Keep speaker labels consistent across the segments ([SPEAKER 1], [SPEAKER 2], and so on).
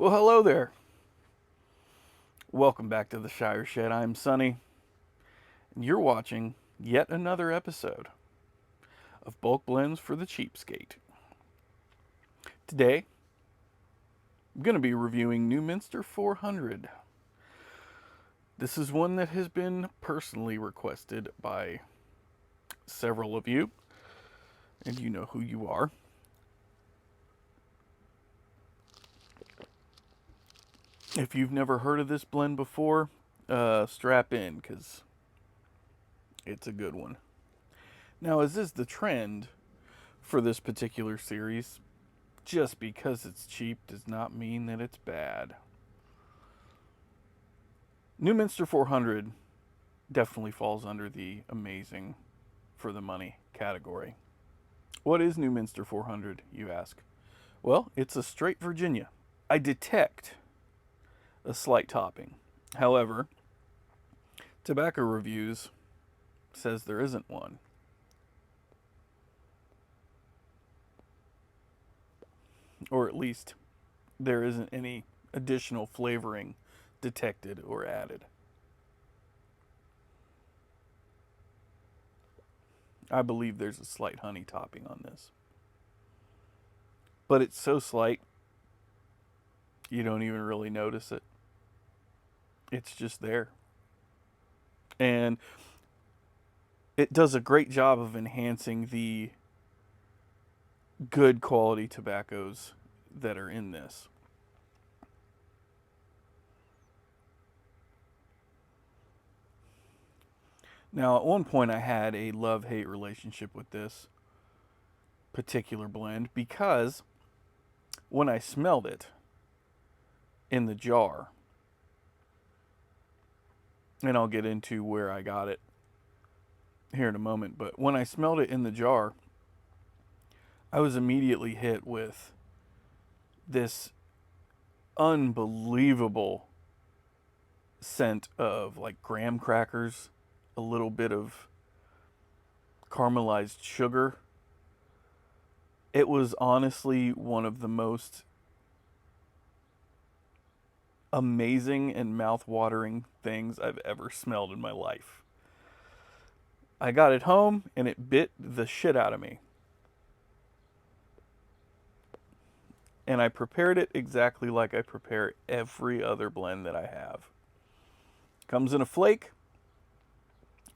[SPEAKER 1] Well, hello there. Welcome back to the Shire Shed. I'm Sunny, and you're watching yet another episode of Bulk Blends for the Cheapskate. Today, I'm going to be reviewing Newminster 400. This is one that has been personally requested by several of you, and you know who you are. If you've never heard of this blend before, strap in, because it's a good one. Now, as is the trend for this particular series, just because it's cheap does not mean that it's bad. Newminster 400 definitely falls under the amazing for the money category. What is Newminster 400, you ask? Well, it's a straight Virginia. I detect a slight topping. However, Tobacco Reviews says there isn't one. Or at least there isn't any additional flavoring detected or added. I believe there's a slight honey topping on this. But it's so slight, you don't even really notice it. It's just there. And it does a great job of enhancing the good quality tobaccos that are in this. Now, at one point, I had a love-hate relationship with this particular blend because when I smelled it in the jar, and I'll get into where I got it here in a moment, but when I smelled it in the jar, I was immediately hit with this unbelievable scent of like graham crackers, a little bit of caramelized sugar. It was honestly one of the most amazing and mouth-watering things I've ever smelled in my life. I got it home and it bit the shit out of me. And I prepared it exactly like I prepare every other blend that I have. Comes in a flake,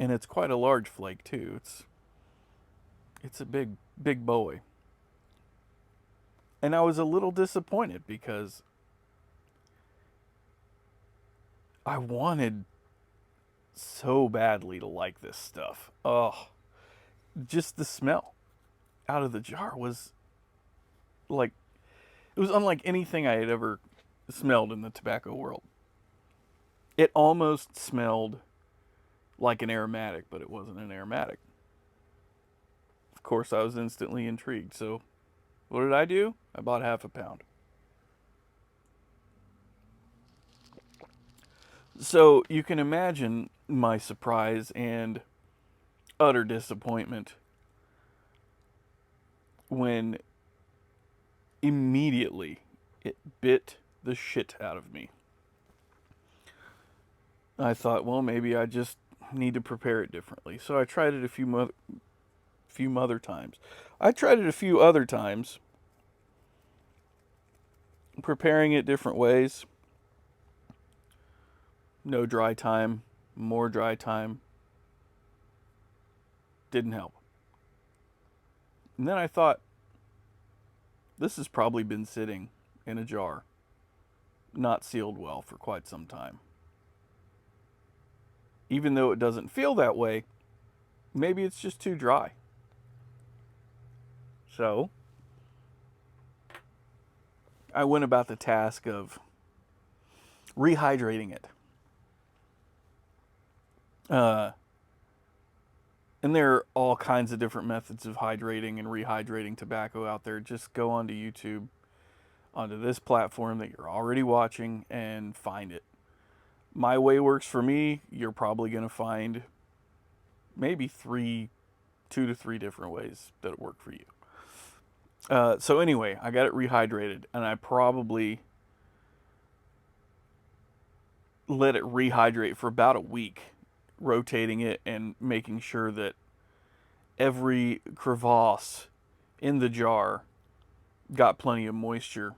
[SPEAKER 1] and it's quite a large flake too. It's a big boy. And I was a little disappointed because I wanted so badly to like this stuff. Oh, just the smell out of the jar was like, it was unlike anything I had ever smelled in the tobacco world. It almost smelled like an aromatic, but it wasn't an aromatic. Of course, I was instantly intrigued. So, what did I do? I bought half a pound. So, you can imagine my surprise and utter disappointment when immediately it bit the shit out of me. I thought, well, maybe I just need to prepare it differently. So I tried it a few other times. I tried it a few other times, preparing it different ways. No dry time, more dry time. Didn't help. And then I thought, this has probably been sitting in a jar, not sealed well for quite some time. Even though it doesn't feel that way, maybe it's just too dry. So, I went about the task of rehydrating it. And there are all kinds of different methods of hydrating and rehydrating tobacco out there. Just go onto YouTube, onto this platform that you're already watching, and find it. My way works for me. You're probably going to find maybe 2 to 3 different ways that work for you. So anyway, I got it rehydrated, and I probably let it rehydrate for about a week, rotating it and making sure that every crevasse in the jar got plenty of moisture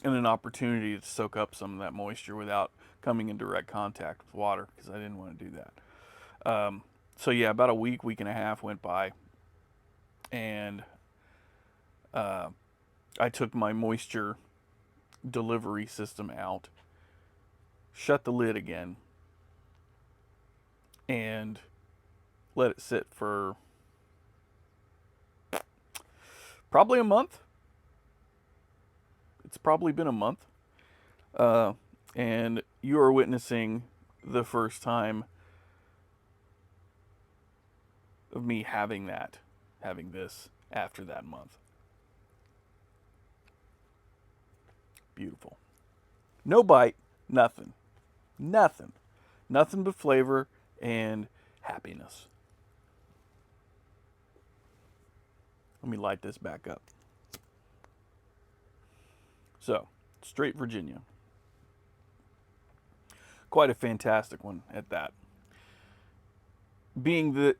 [SPEAKER 1] and an opportunity to soak up some of that moisture without coming in direct contact with water, because I didn't want to do that. So yeah, about a week and a half went by, and I took my moisture delivery system out, shut the lid again, and let it sit for probably a month. It's probably been a month. And you are witnessing the first time of me having this after that month. Beautiful. No bite, nothing. Nothing. Nothing but flavor and happiness. Let me light this back up. So, straight Virginia. Quite a fantastic one at that. Being that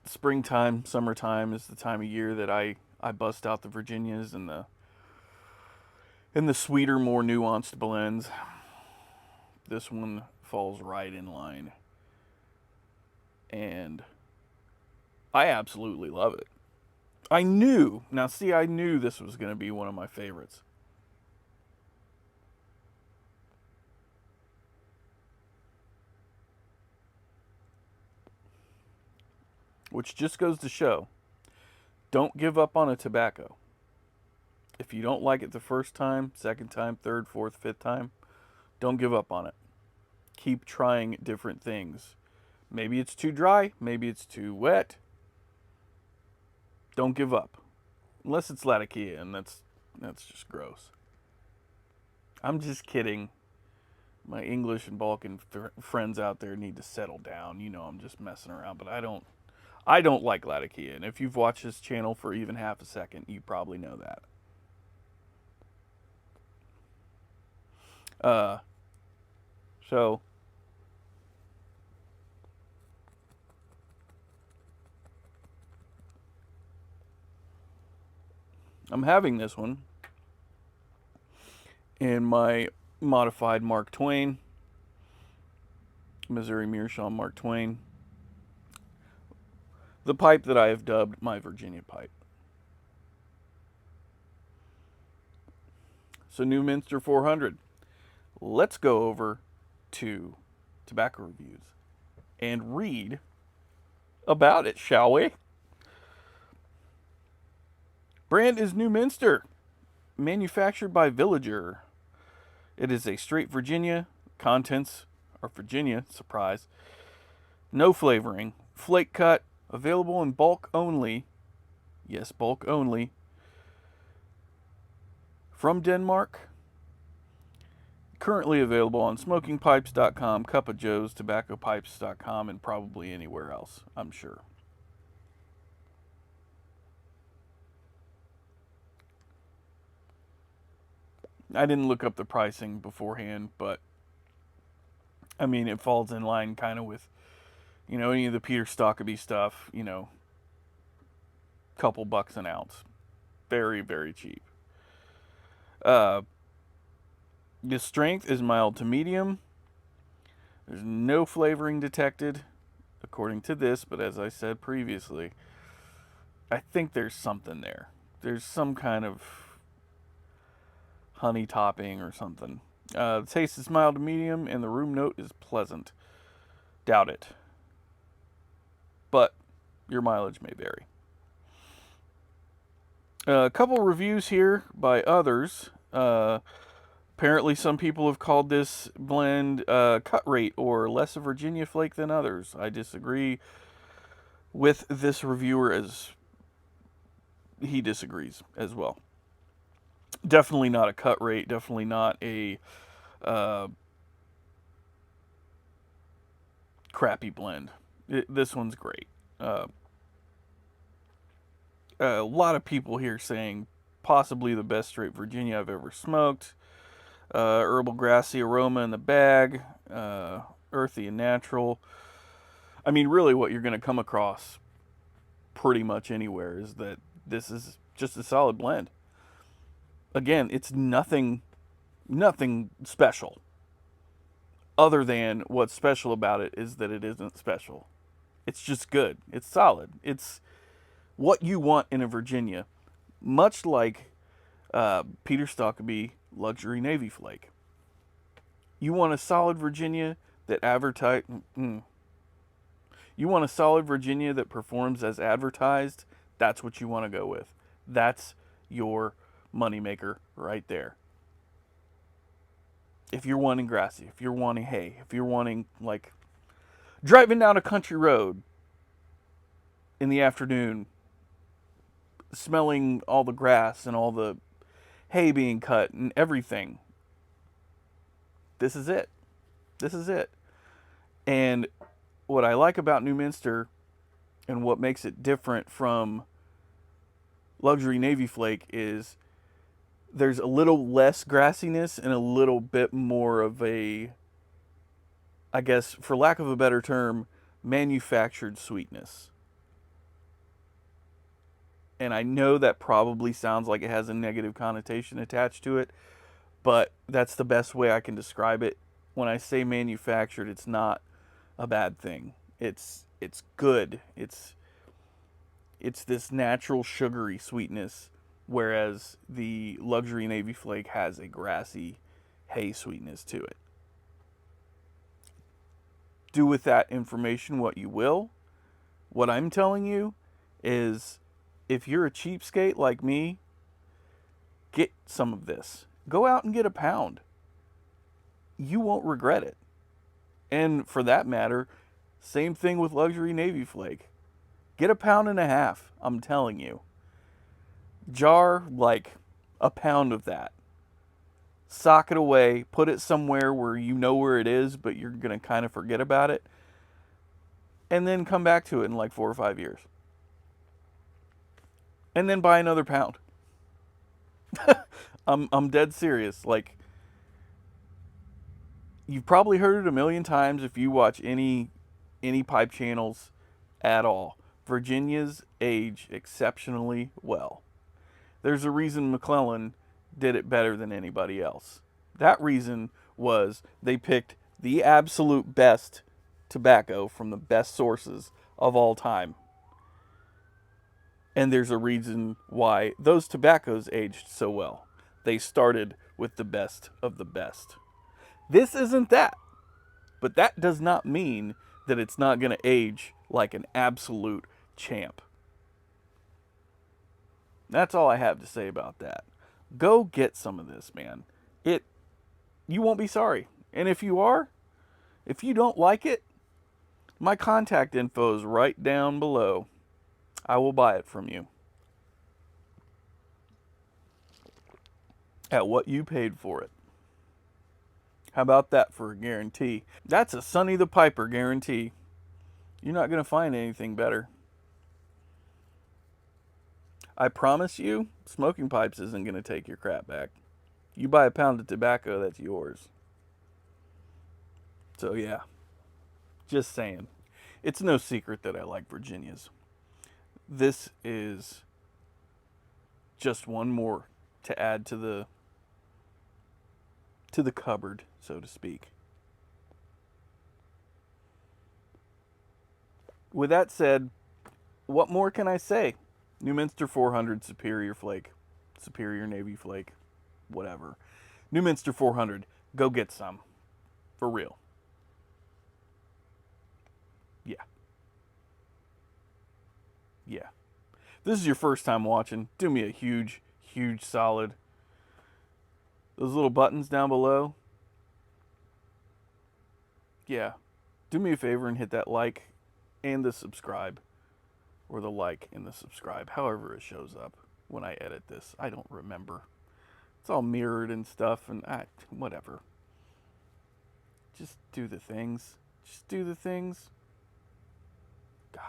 [SPEAKER 1] springtime, summertime is the time of year that I bust out the Virginias and the sweeter, more nuanced blends. This one falls right in line. And I absolutely love it. I knew this was going to be one of my favorites. Which just goes to show, don't give up on a tobacco. If you don't like it the first time, second time, third, fourth, fifth time, don't give up on it. Keep trying different things. Maybe it's too dry, maybe it's too wet. Don't give up. Unless it's Latakia, and that's just gross. I'm just kidding. My English and Balkan friends out there need to settle down. You know I'm just messing around, but I don't like Latakia, and if you've watched this channel for even half a second, you probably know that. So I'm having this one in my modified Mark Twain, Missouri Meerschaum Mark Twain, the pipe that I have dubbed my Virginia pipe. So Newminster 400. Let's go over to tobacco reviews and read about it, shall we? Brand is Newminster, manufactured by Villager. It is a straight Virginia. Contents are Virginia, surprise. No flavoring. Flake cut, available in bulk only. Yes, bulk only. From Denmark. Currently available on smokingpipes.com, Cup of Joe's, tobaccopipes.com, and probably anywhere else, I'm sure. I didn't look up the pricing beforehand, but I mean, it falls in line kind of with, any of the Peter Stokkeby stuff, couple bucks an ounce. Very, very cheap. The strength is mild to medium. There's no flavoring detected, according to this, but as I said previously, I think there's something there. There's some kind of honey topping or something. The taste is mild to medium, and the room note is pleasant. Doubt it. But your mileage may vary. A couple reviews here by others. Apparently some people have called this blend cut rate or less Virginia flake than others. I disagree with this reviewer, as he disagrees as well. Definitely not a cut rate. Definitely not a crappy blend. This one's great. A lot of people here saying possibly the best straight Virginia I've ever smoked. herbal grassy aroma in the bag, earthy and natural. I mean, really, what you're going to come across pretty much anywhere is that this is just a solid blend. Again, it's nothing special. Other than what's special about it is that it isn't special. It's just good. It's solid. It's what you want in a Virginia, much like Peter Stockeby Luxury Navy Flake. You want a solid Virginia that You want a solid Virginia that performs as advertised. That's what you want to go with. That's your moneymaker right there. If you're wanting grassy, if you're wanting hay, if you're wanting like driving down a country road in the afternoon, smelling all the grass and all the hay being cut and everything, this is it. This is it. And what I like about Newminster and what makes it different from Luxury Navy Flake is there's a little less grassiness and a little bit more of a, I guess, for lack of a better term, manufactured sweetness. And I know that probably sounds like it has a negative connotation attached to it, but that's the best way I can describe it. When I say manufactured, it's not a bad thing. It's good. It's this natural sugary sweetness, whereas the Luxury Navy Flake has a grassy hay sweetness to it. Do with that information what you will. What I'm telling you is, if you're a cheapskate like me, get some of this. Go out and get a pound. You won't regret it. And for that matter, same thing with Luxury Navy Flake. Get a pound and a half, I'm telling you. Jar like a pound of that. Sock it away, put it somewhere where you know where it is, but you're going to kind of forget about it. And then come back to it in like 4 or 5 years. And then buy another pound. I'm dead serious. Like, you've probably heard it a million times if you watch any pipe channels at all. Virginias age exceptionally well. There's a reason McClellan did it better than anybody else. That reason was they picked the absolute best tobacco from the best sources of all time. And there's a reason why those tobaccos aged so well. They started with the best of the best. This isn't that. But that does not mean that it's not going to age like an absolute champ. That's all I have to say about that. Go get some of this, man. You won't be sorry. And if you don't like it, my contact info is right down below. I will buy it from you at what you paid for it. How about that for a guarantee? That's a Sonny the Piper guarantee. You're not going to find anything better. I promise you, smoking pipes isn't going to take your crap back. You buy a pound of tobacco, that's yours. So yeah, just saying. It's no secret that I like Virginias. This is just one more to add to the cupboard, so to speak. With that said, what more can I say? Newminster 400 Superior Flake, Superior Navy Flake, whatever. Newminster 400, go get some. For real. Yeah. Yeah. If this is your first time watching, do me a huge, huge solid. Those little buttons down below. Yeah. Do me a favor and hit that like and the subscribe. Or the like and the subscribe. However it shows up when I edit this. I don't remember. It's all mirrored and stuff and whatever. Just do the things. Just do the things. God.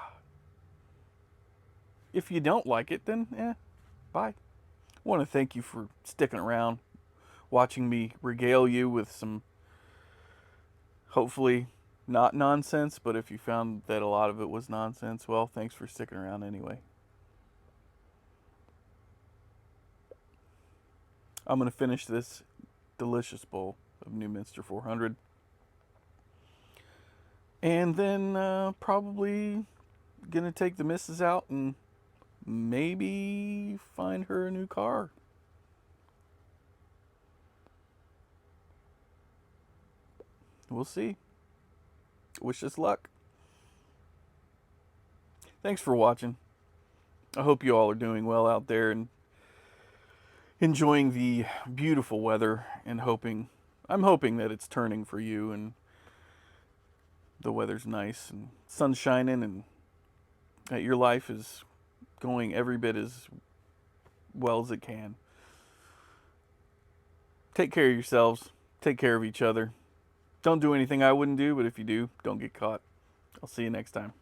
[SPEAKER 1] If you don't like it, then bye. I want to thank you for sticking around, watching me regale you with some, hopefully, not nonsense. But if you found that a lot of it was nonsense, well, thanks for sticking around anyway. I'm going to finish this delicious bowl of Newminster 400. And then probably going to take the missus out and maybe find her a new car. We'll see. Wish us luck. Thanks for watching. I hope you all are doing well out there and enjoying the beautiful weather, and I'm hoping that it's turning for you and the weather's nice and sun's shining and that your life is going every bit as well as it can. Take care of yourselves. Take care of each other. Don't do anything I wouldn't do, but if you do, don't get caught. I'll see you next time.